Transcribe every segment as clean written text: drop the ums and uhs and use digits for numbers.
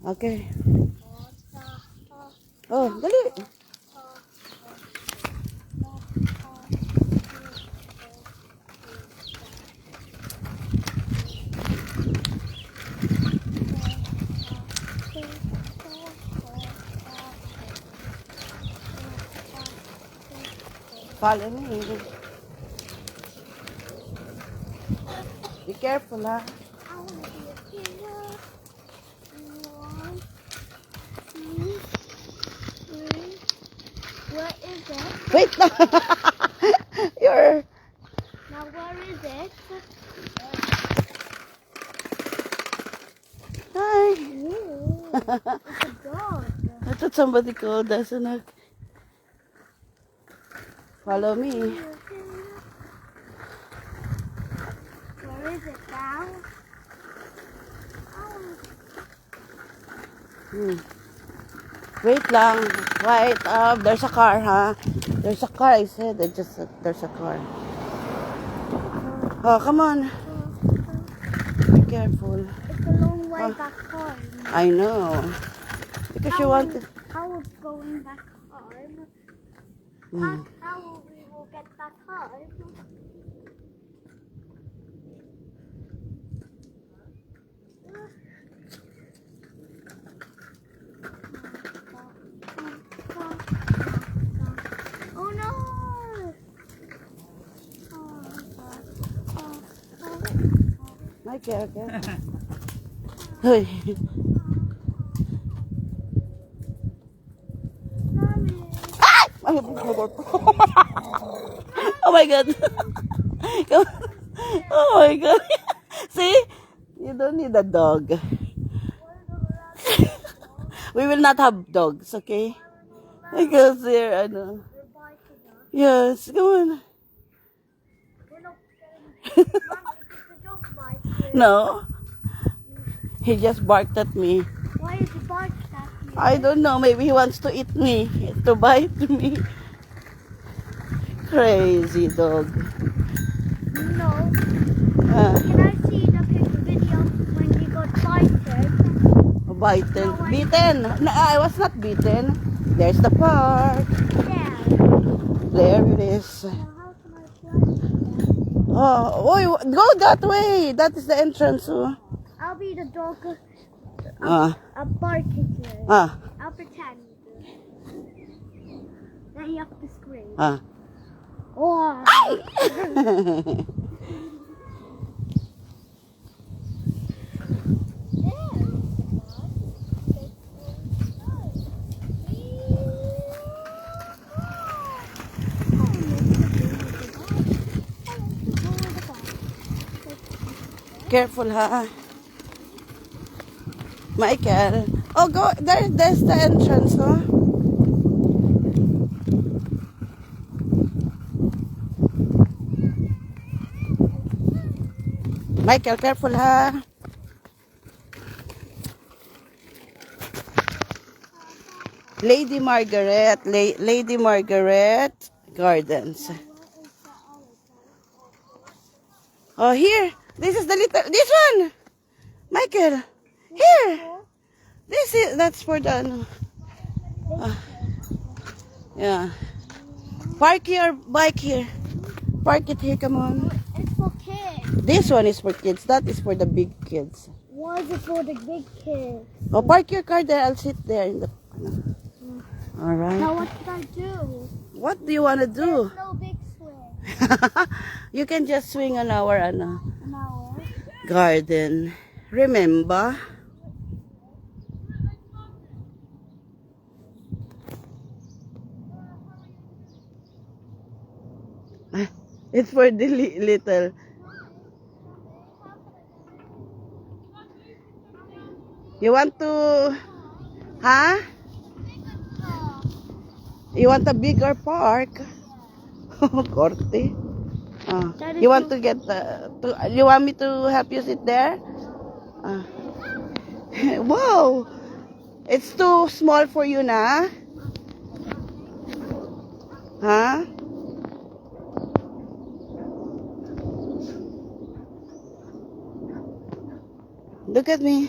Okay. Oh, dali. Follow me. Be careful, ha? What is it? Wait lang. You're... Now where is it? Hi. Ooh, it's a dog. I thought somebody called us and follow me. Where is it now? Wait lang. Wait up. There's a car, huh? There's a car, I said. There's a car. Oh, come on. Be careful. It's a long way back home. I know. Because you want to... How is going back home? How we will get back home? Oh no! Okay, okay. Hey. Oh my god. Oh my god. See? You don't need a dog. We will not have dogs, okay? Because they're, ano. Yes, go on. No. He just barked at me. Why is he barking at me? I don't know. Maybe he wants to eat me. To bite me. Crazy dog. No. Can I see the video when he got bitten? Bitten. Beaten. No, I was not beaten. There's the park. Yeah. There it is. Now how can I play? Oh, go that way. That is the entrance. Oh. I'll be the dog. Ah. Barking. Ah. I'll pretend. Then you have to scream. Ah. Oh. Careful, ha? Michael. Oh, go. There's the entrance, oh. Michael, careful, ha? Lady Margaret. Lady Margaret Gardens. Oh, here. This is the little... This one! Michael. Here. That's for the... ano. Yeah. Park your bike here. Park it here, come on. It's for kids. This one is for kids. That is for the big kids. Why is it for the big kids? Oh, park your car there. I'll sit there in the... All right. Now what should I do? What do you want to do? There's no big swing. You can just swing on our No. garden. Remember? It's for the little. You want to... Huh? You want a bigger park? Corte. You want to get you want me to help you sit there? Wow! It's too small for you na? Huh? Look at me.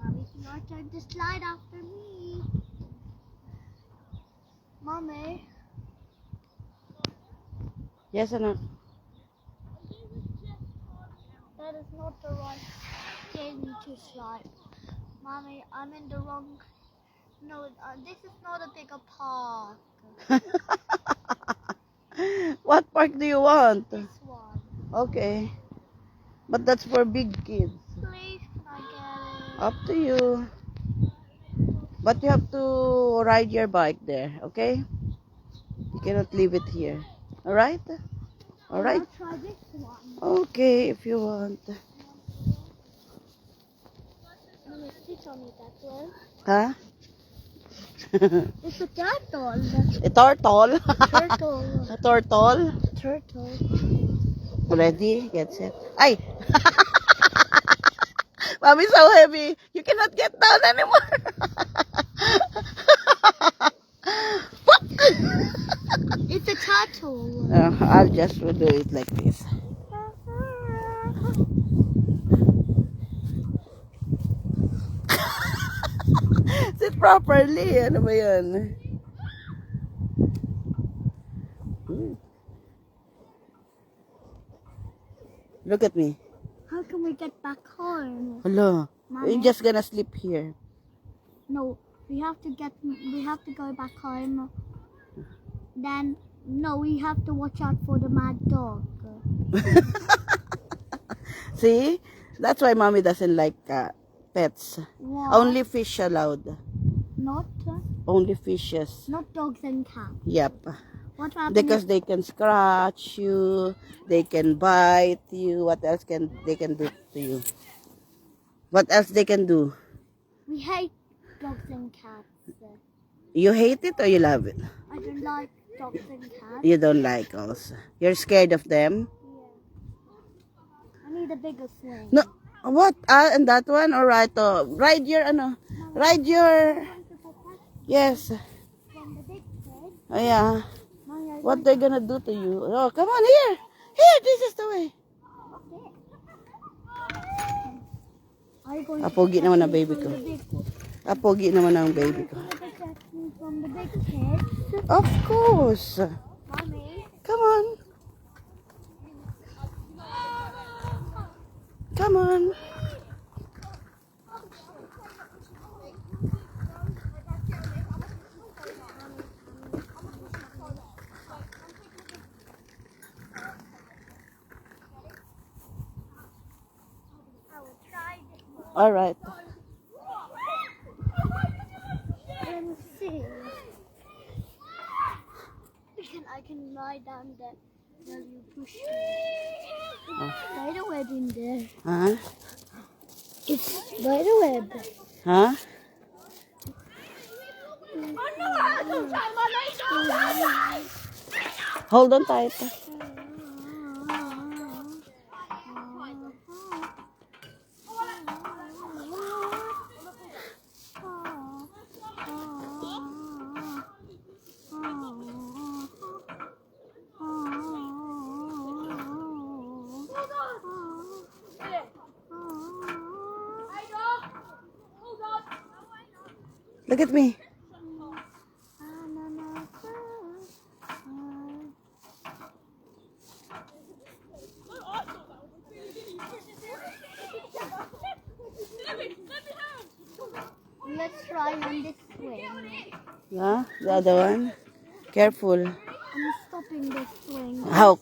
Mommy's your turn to slide after me. Mommy. Yes, anak. That is not the right game to slide. Mommy, I'm in the wrong. No, this is not a bigger park. What park do you want? This one. Okay. But that's for big kids. Please, can I get it? Up to you. But you have to ride your bike there, okay? You cannot leave it here. Alright? Alright? I'll try this one. Okay, if you want. Let me sit on it that way. Huh? It's a turtle. A turtle? Turtle. A turtle? Turtle. Ready? Get set. Ay! Mommy's so heavy. You cannot get down anymore. It's a turtle. I'll just do it like this. Sit properly. Ano ba yun? Look at me. How can we get back home? Hello. Mommy? You're just gonna sleep here. No, we have to go back home. Then no, we have to watch out for the mad dog. See? That's why mommy doesn't like pets. What? Only fish allowed. Not Only fishes. not dogs and cats. Yep. What happened? Because they can scratch you, they can bite you. What else can they can do to you? What else they can do? We hate dogs and cats. You hate it or you love it? I don't like dogs and cats. You don't like also. You're scared of them? I need a bigger swing. No. What? And that one? Alright. Oh, ride your Ride your. Yes. From the big kid. Oh, yeah. Mommy, I What they're gonna do to you? Oh, come on here. Here, this is the way. Are you going Apogi naman ang baby from ko. the big Apogi naman ang baby ko. from the big kids? Of course. Mommy. Come on. Come on. I will try this one. All right. Let me see. I can lie down there while you push me. Spider web in there. Huh? It's spider web. Huh? Hold on tight. Look at me. Let's try on this swing. Yeah, the other one. Careful. I'm stopping this swing. How?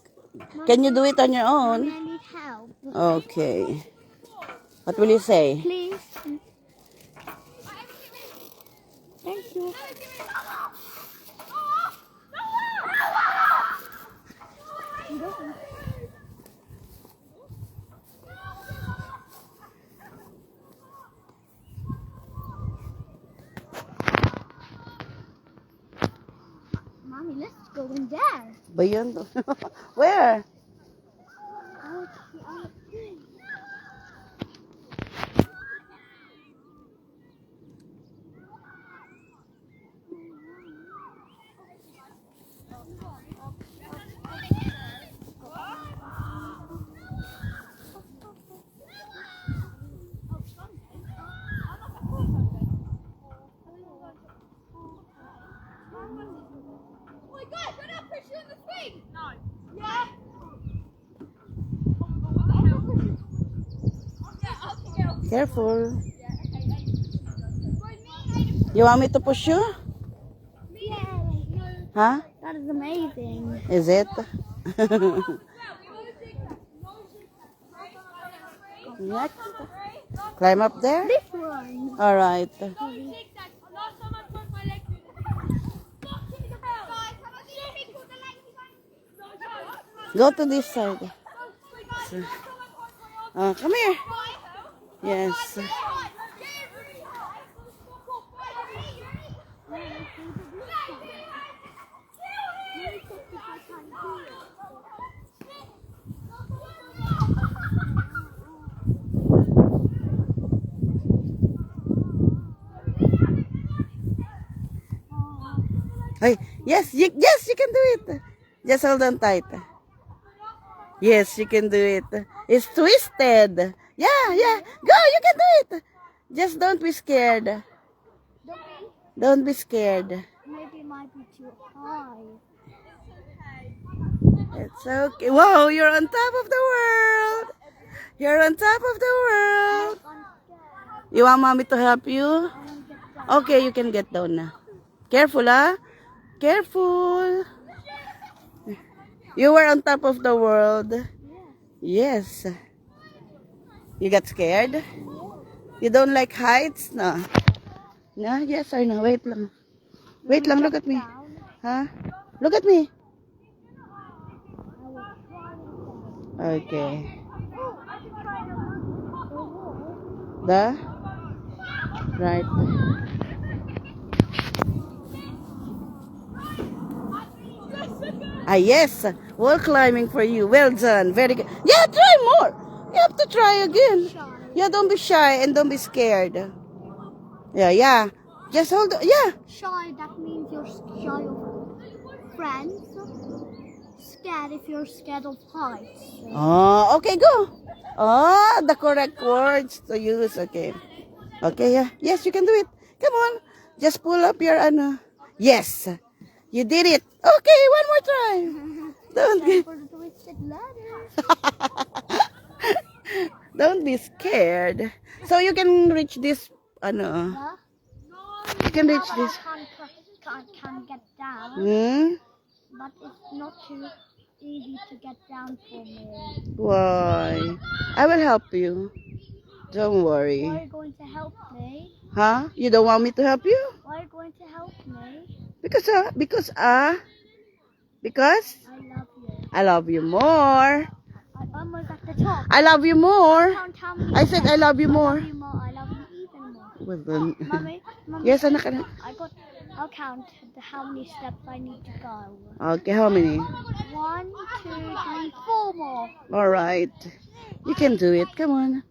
Can you do it on your Mommy, own? I need help. Okay. What will you say? Please. Thank you. Mommy, let's go in there. Ba yun? Where? Careful. You want me to push you? Huh? That is amazing. Is it? Next. Climb up there. This one. All right. Go to this side. Come here. Yes. Hey, yes, you can do it. Just hold on tight. Yes, you can do it. It's twisted. Yeah, yeah. Go, you can do it. Just don't be scared. Don't be scared. Maybe it might be too high. It's okay. Whoa, you're on top of the world. You're on top of the world. You want mommy to help you? Okay, you can get down now. Careful, ah. Careful. You were on top of the world. Yes. You got scared? You don't like heights? No. No, yes or no? Wait lang. Wait lang, look at me. Huh? Look at me. Okay. The? Right. Ah, yes. Wall climbing for you. Well done. Very good. Yeah, try more. You have to try again. Yeah, don't be shy and don't be scared. Yeah, yeah. Just hold on. Yeah. Shy, that means you're shy of friends. Scared if you're scared of heights. Oh, okay, go. Oh, the correct words to use. Okay. Okay, yeah. Yes, you can do it. Come on. Just pull up your ano. Yes. You did it. Okay, one more try. Don't Time for the twisted ladder. don't be scared. So you can reach this ano. Huh? You can reach But this. I can't get down. Hmm? But it's not too easy to get down for me. Why? I will help you. Don't worry. Why are you going to help me? Huh? You don't want me to help you? Why are you going to help me? Because because I love you. I love you more. I'm almost at the top. I love you more. Count how many I said steps. I love you I more. love you more. I love you even more. Well then. Mommy, Yes, anak. I'll count how many steps I need to go. Okay, how many? 1, 2, 3, 4 more. All right. You can do it. Come on.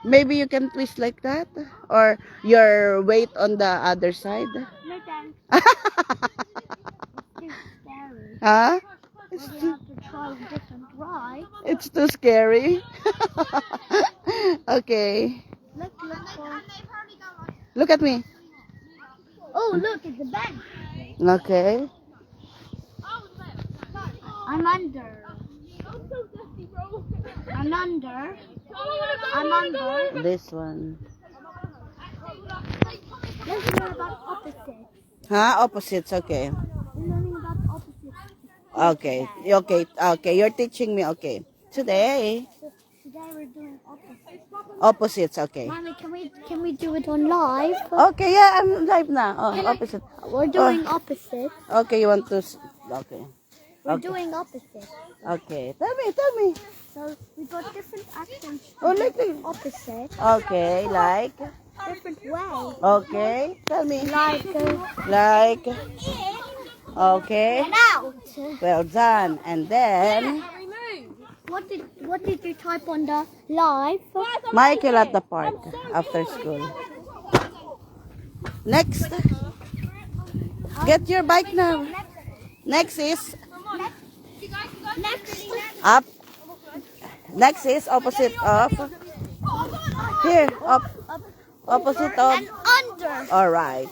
Maybe you can twist like that, or your weight on the other side. No thanks. It's too scary. Huh? Well, we have to try a different ride. It's too scary. Okay. Look for... Look at me. Oh, look, it's a bench. Okay. I'm under. I'm under. I'm under. This one. Let's learn about opposites. Huh? Opposites. Okay. We're learning about opposites. Okay. Okay. Okay. You're teaching me. Okay. Today. So today we're doing opposites. Opposites. Okay. Mommy, can we do it on live? Okay. Yeah, I'm live now. Oh, opposite. We're doing opposites. Okay. You want to? Okay. We're Okay. doing opposites. Okay. Tell me. Tell me. So we got different actions. Oh, like this. Opposite. Okay. Like. Different way. Okay. Tell me. Like Like. Okay. out. Well done. And then What did you type on the live? Michael at the park after school. Next. Get your bike now. Next is Next. up. Next is opposite of. Here, up. Opposite of. And under. All right.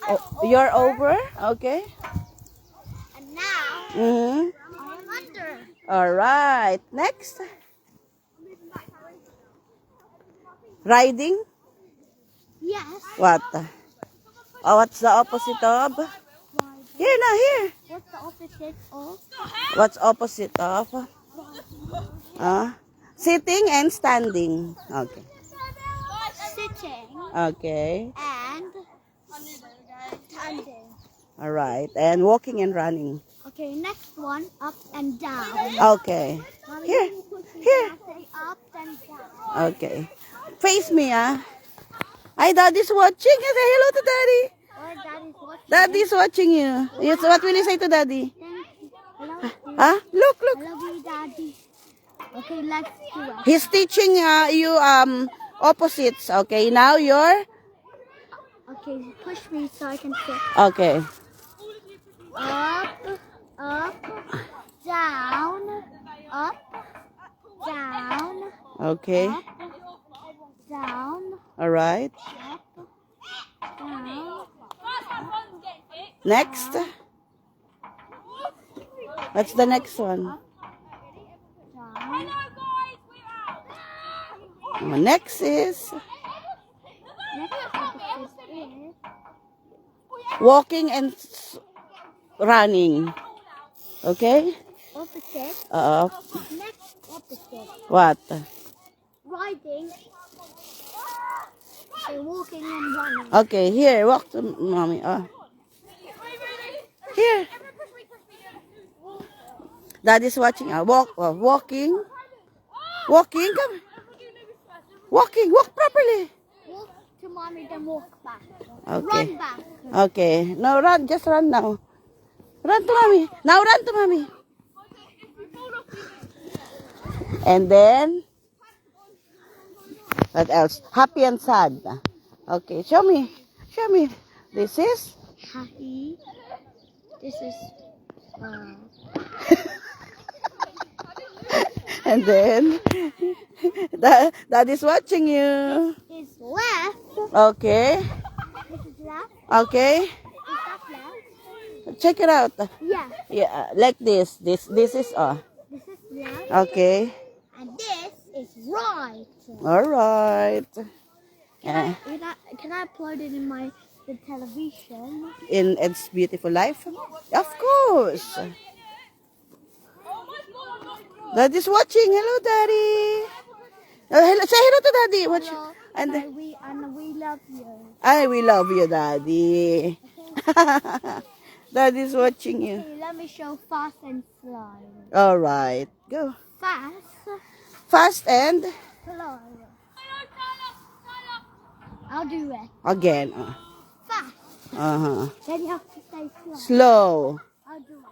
Oh, you're over? Okay. And now Mm-hmm. I'm under. Alright. Next. Riding? Yes. What? Oh, what's the opposite of? Here now, here. What's the opposite of? What's opposite of? Sitting and standing. Okay. Sitting Okay. and standing. Alright. And walking and running. Okay, next one, up and down. Okay. Mommy, Here. when you push me Here. down, say up and down. Okay. Face me, Hi, Daddy's watching. Say hello to Daddy. Oh, Daddy's watching. Daddy's watching you. Yes, what will you say to Daddy? Thank you. I love you. Look, I look. love you, Daddy. Okay, let's do it. He's teaching you opposites. Okay, now you're Okay, push me so I can sit. okay. Up, down, up, down, Okay. up, down, All right. up, down. Next. What's the next one? Down. Next is Next opposite is walking and running. Okay. opposite. Next opposite. What? Riding and walking and running. Okay, here, walk to mommy. Here. Daddy's watching. Walking. Walking. Come. Walking. Walk properly. Walk to mommy, then walk back. Okay. Run back. Okay. No, run. Just run now. Run to mommy. Now run to mommy. And then, what else? Happy and sad. Okay. Show me. Show me. This is. Happy. This is And then, Dad is watching you. is left. Okay. This is left. Okay. Is that left? Check it out. Yeah. Yeah, like this. This is This is left. okay. And this is right. All right. Can I upload it in the television? In It's Beautiful Life? Of course. Daddy's watching. Hello, Daddy. Hello. Say hello to Daddy. Watch. Hello. And We love you. we love you, Daddy. Daddy's watching you. Okay, let me show fast and slow. All right. Go. Fast, Fast and slow. I'll do it. again. Fast. Uh-huh. Then you have to say slow. Slow. I'll do it.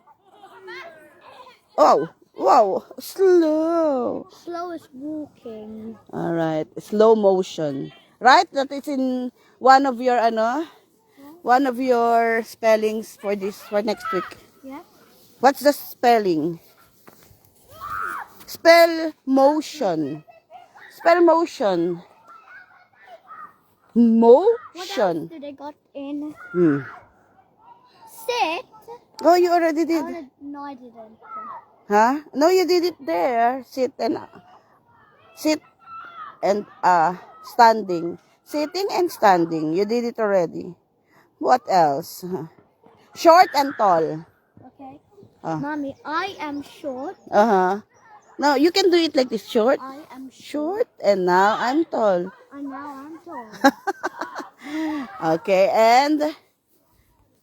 Oh, wow. Slow. Slow is walking. All right. Slow motion. Right? That is in one of your one of your spellings for next week. Yeah. What's the spelling? Spell motion. Spell motion. What else Motion. did I got in? Sit. Oh, you already did. No, I didn't. Huh? No, you did it there. Sit and standing. Sitting and standing. You did it already. What else? Short and tall. Okay. Ah. Mommy, I am short. Uh-huh. No, you can do it like this. Short, I am short, and now I'm tall. And now I'm tall. Okay, and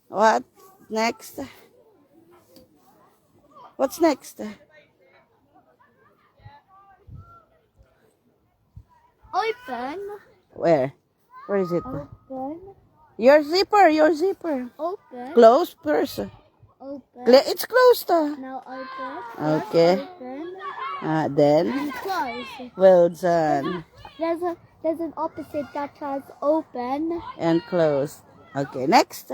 what next? What's next? Open. Where? Where is it? Open. Your zipper, your zipper. Open. Close first. Open. It's closed. Now open. Okay. Open. Then, And close. well done. There's an opposite that has open. And close. Okay, next.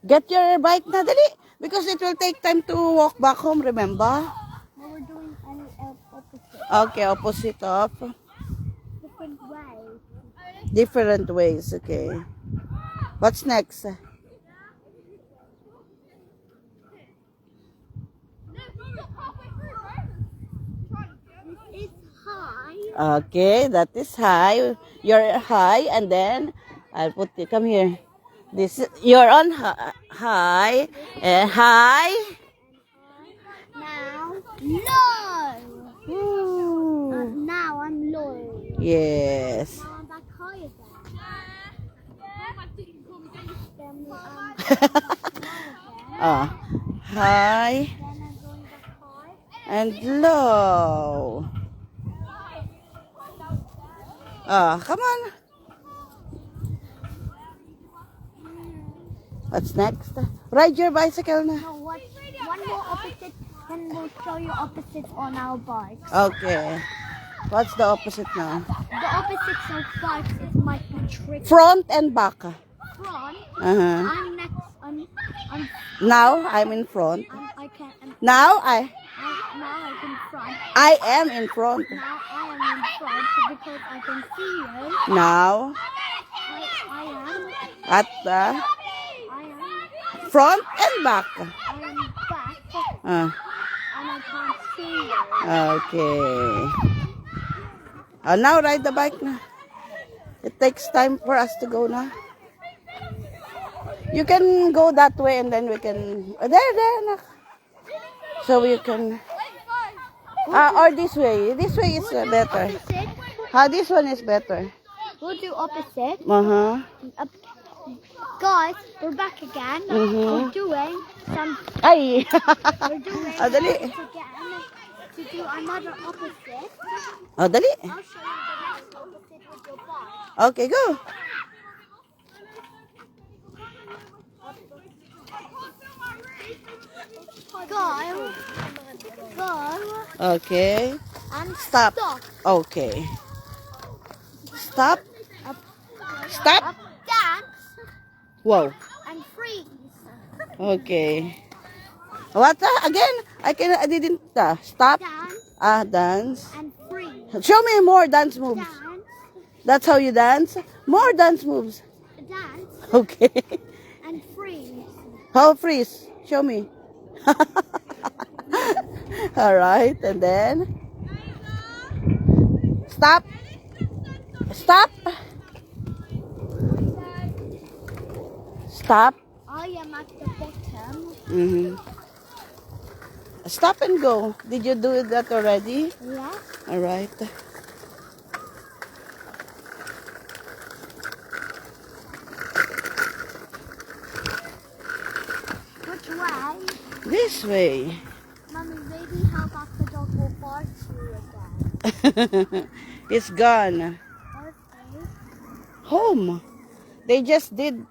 Get your bike na dali. Because it will take time to walk back home, remember? Now we're doing an opposite. Okay, opposite of. Different way. Different ways, okay. What's next? It's high. Okay, that is high. You're high, and then I'll put it. Come here. You're on high and high. Now, low. Ooh. Now I'm low. Yes. Now I'm back high again. Then High then I'm going back high. and low. Come on. What's next? Ride your bicycle na. No, what? One more opposite, then we'll show you opposites on our bikes. Okay. What's the opposite now? The opposites of bikes is might be tricky. Front and back. Front. Uh-huh. I'm next. I'm Now I'm in front. I can. Now now I can front. I am in front. Now I am in front because I can see you. Now I am. at the I am. front and back. I am back Uh, and I can't see you. okay. Now ride the bike na. It takes time for us to go na. You can go that way and then we can... There, nak. So we can... or this way. This way is better. Opposite. This one is better. We'll do opposite. Uh-huh. Guys, we're back again. We're doing some. Ay! We're doing Dali. again to do another opposite. Dali. I'll show you the next opposite with your bike. Okay, go. Go Okay. and Stop. stop. Okay. Stop. Up, Stop. up, dance Wow. and freeze. Okay. What? Again? I didn't stop. Dance Dance. and freeze. Show me more dance moves. Dance, That's how you dance? More dance moves. dance Okay. and freeze. How freeze? Show me. All right, and then stop. Stop. Stop. I am at the bottom. Mm-hmm. Stop and go. Did you do that already? Yeah. All right. Which way? This way. Mommy, maybe how about the dog will bark you again? It's gone. Okay. Home. They just did